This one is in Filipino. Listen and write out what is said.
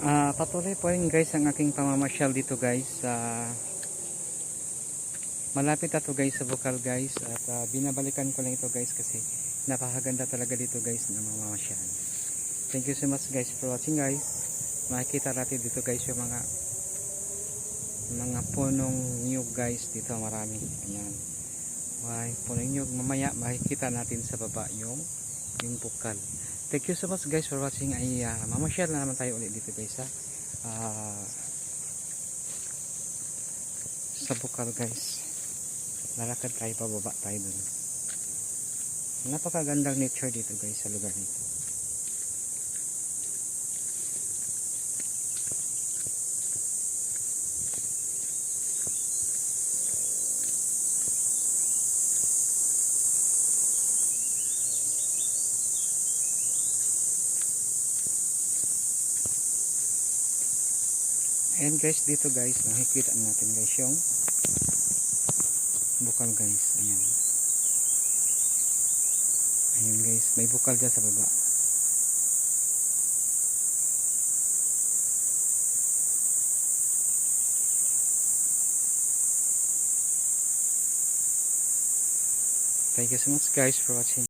Patuloy po rin guys ang aking pamamasyal dito guys sa malapit na to guys sa Bukal guys, at binabalikan ko lang ito guys kasi napakaganda talaga dito guys na mamamasyal. Thank you so much guys for watching guys. Makikita natin dito guys yung mga punong nyug guys dito, marami. Ayan, punong nyug. Mamaya makikita natin sa baba yung Bukal. Thank you so much guys for watching. Ay mamasyal na naman tayo ulit dito guys sa Bukal guys. Lalakad tayo pababa tayo dun. Napakagandang nature dito guys sa lugar nito. Ayan guys, dito guys makikita natin guys yung Bukal guys. Ayan, ayan guys, may Bukal dyan sa baba. Thank you so much guys for watching.